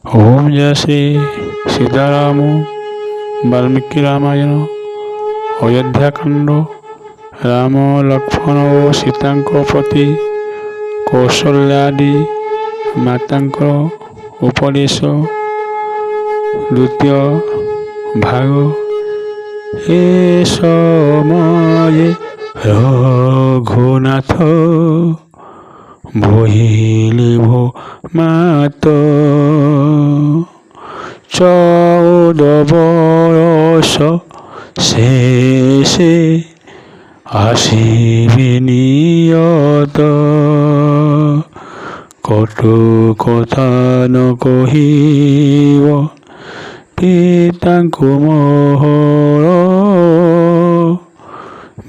ओम जय श्री सीताराम वाल्मीकि रामायण अयोध्याकांड राम लक्ष्मण और सीता प्रति कौशल्यादि माता उपदेश द्वितीय भाग। हे समय रघुनाथ বহিলে ভো মাত 14 বরষ শেষে আসিবে নিয়ত কটু কথা ন কহিব পিতাଙ୍କୁ মোহর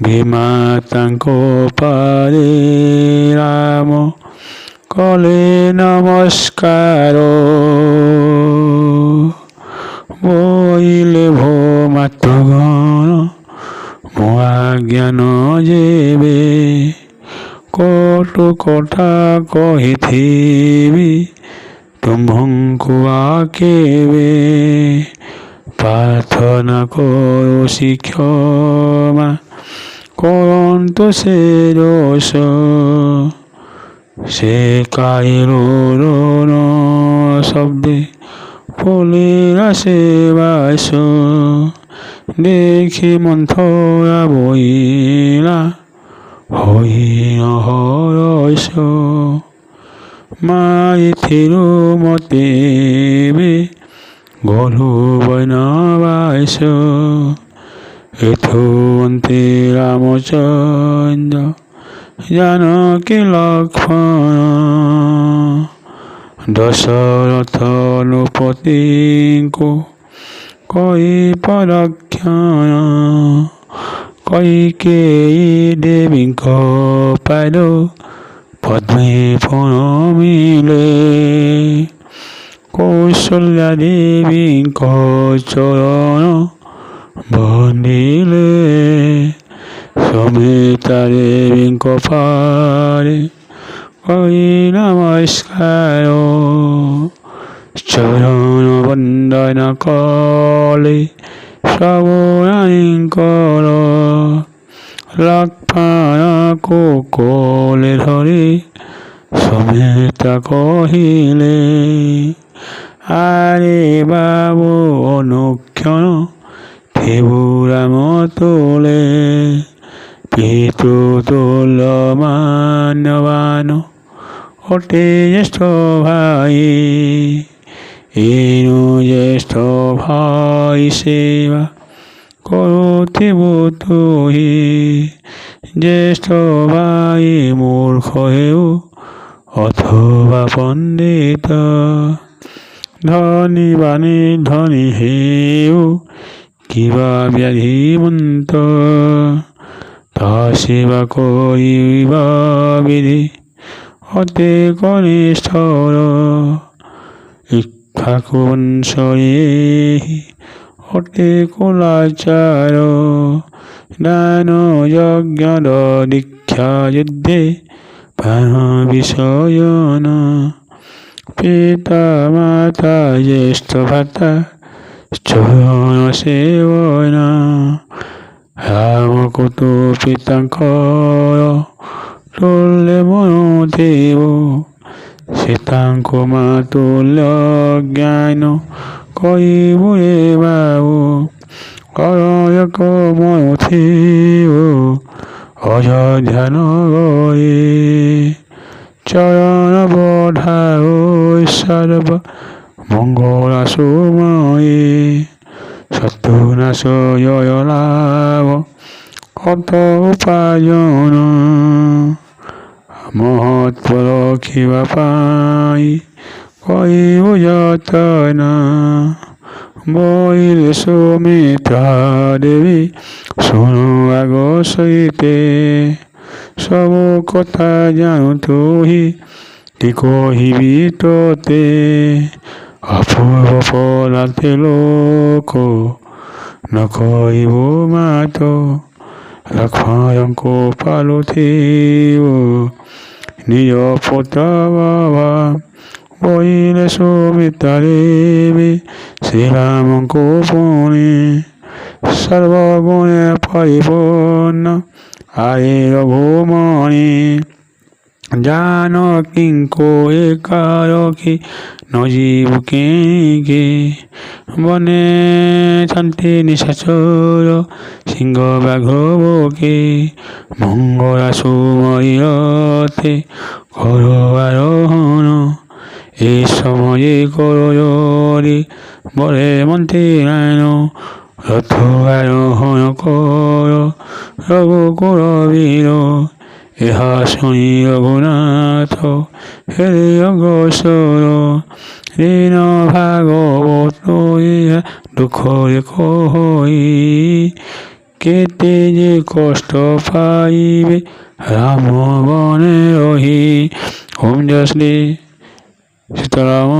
বিমাতাଙ୍କ পারে রাম কলে নমস্কার বইলে ভো মাতৃগণ ମୋ ଆଜ୍ଞା ନ ଯେବେ କଟୁ କଥା କହିଥିବି ତୁମ୍ଭଙ୍କୁ କେବେ ପ୍ରାର୍ଥନା କରୁଛି କ୍ଷମା କରନ୍ତୁ ସେ ଦୋଷ ସେ କାଳିର ଶବ୍ଦେ ଫୁଲିଲା ସେ ବାସ ଦେଖି ମନ୍ଥରା ବଇଲା ହୋଇନ ହରଷ ମାରିଥିଲୁ ମତେ ଏବେ ଗଲୁ ବନବାସ ଏଥୁ ଅନ୍ତେ ରାମଚନ୍ଦ୍ର ଜାନକୀ ଲକ୍ଷ୍ମଣ ଦଶରଥ ନୃପତିଙ୍କୁ କହି ପରକ୍ଷଣ କୈକେୟୀ ଦେବୀଙ୍କ ପାଦ ପଦ୍ମେ ପ୍ରଣମିଲେ କୌଶଲ୍ୟା ଦେବୀଙ୍କ ଚରଣ ବନ୍ଦିଲେ ସମିତା ଦେବୀଙ୍କ ପାରେ କହି ନମସ୍କାର ଚରଣ ବନ୍ଦନ କଲେ ସବୁ ରାଣୀଙ୍କର ଲକ୍ଷ୍ମଣଙ୍କୁ କୋଳେ ଧରି ସମିତା କହିଲେ ଆରେ ବାବୁ ଅନୁକ୍ଷଣ ଥିବୁ ରାମ ତୋଳେ ପିତୃ ତୁଲ୍ୟ ମାନବାନ ଅଟେ ଜ୍ୟେଷ୍ଠ ଭାଇ ଏନୁ ଜ୍ୟେଷ୍ଠ ଭାଇ ସେବା କରୁଥିବୁ ତୁହି ଜ୍ୟେଷ୍ଠ ଭାଇ ମୂର୍ଖ ହେଉ ଅଥବା ପଣ୍ଡିତ ଧନୀ ବାଣୀ ଧନୀ ହେଉ କିବା ବ୍ୟାଧିମନ୍ତ ତା ସେବା କରିବା ବିଧି ଅତେ କନିଷ୍ଠର ଇକ୍ଷ୍ୱାକୁ ବଂଶରେ ଅଟେ କୁଳାଚାର ଦାନ ଯଜ୍ଞ ଦୀକ୍ଷା ଯୁଦ୍ଧେ ପ୍ରାଣ ବିସୟନ ପିତା ମାତା ଜ୍ୟେଷ୍ଠ ଭ୍ରାତା ଚରଣ ସେବନ ରାମକୁ ତୁ ପିତାଙ୍କର ତୁଲ୍ୟ ମନୁଥିବ ସୀତାଙ୍କୁ ମାତୁଲ୍ୟ ଜ୍ଞାନ କହିବୁ ଏ ବାବୁ ଅରୟକ ମନୁଥିବ ଅଯୋଧ୍ୟା ନଗରେ ଚରଣ ବଢ଼ାଓ ସର୍ବ ମଙ୍ଗଳା ସୁମୟେ ଶତ୍ରୁନାଶ ଜୟ ଲାଭ କତ ଉପାର୍ଜନ ମହତ୍ଵ ରଖିବା ପାଇଁ କହିବୁ ଯତନ ବଇଲେ ସୁମିତ୍ରା ଦେବୀ ଶୁଣୁ ଆଗ ସହିତେ ସବୁ କଥା ଜାଣୁ ତୁହି କି କହିବି ତୋତେ ଅପୂର୍ବ ପଦାର୍ଥ ଲୋକ ନ କହିବୁ ମାତ ଲକ୍ଷ୍ମଣଙ୍କୁ ପାଲୁଥିବୁ ନିଜ ପୁତ୍ର ବାବା বহিলে সুমিত্রা দেবী শ্রীরামଙ୍କୁ পুনি সর্বগুণে পরিপূর্ণ আরে রঘুমণি জানকীঙ্কো একারকি নজীব কেনিকে বনে শান্তি নিশাচর সিংহ ব্যাঘ্র বুকে মঙ্গলা সুময়তে কর আরোহণ এ সময়ে করজরি বলে মন্ত্রী আইন রথ আরোহণ কর রঘুকুল বীর ইহা শুনি রঘুনাথ হেরে অগ্রসর ঋণ ভাগবত ইহা দুঃখ কহি কেতে যে কষ্ট পাইবে রাম বনে রহি। ওম জয় শ্রী সীতারাম।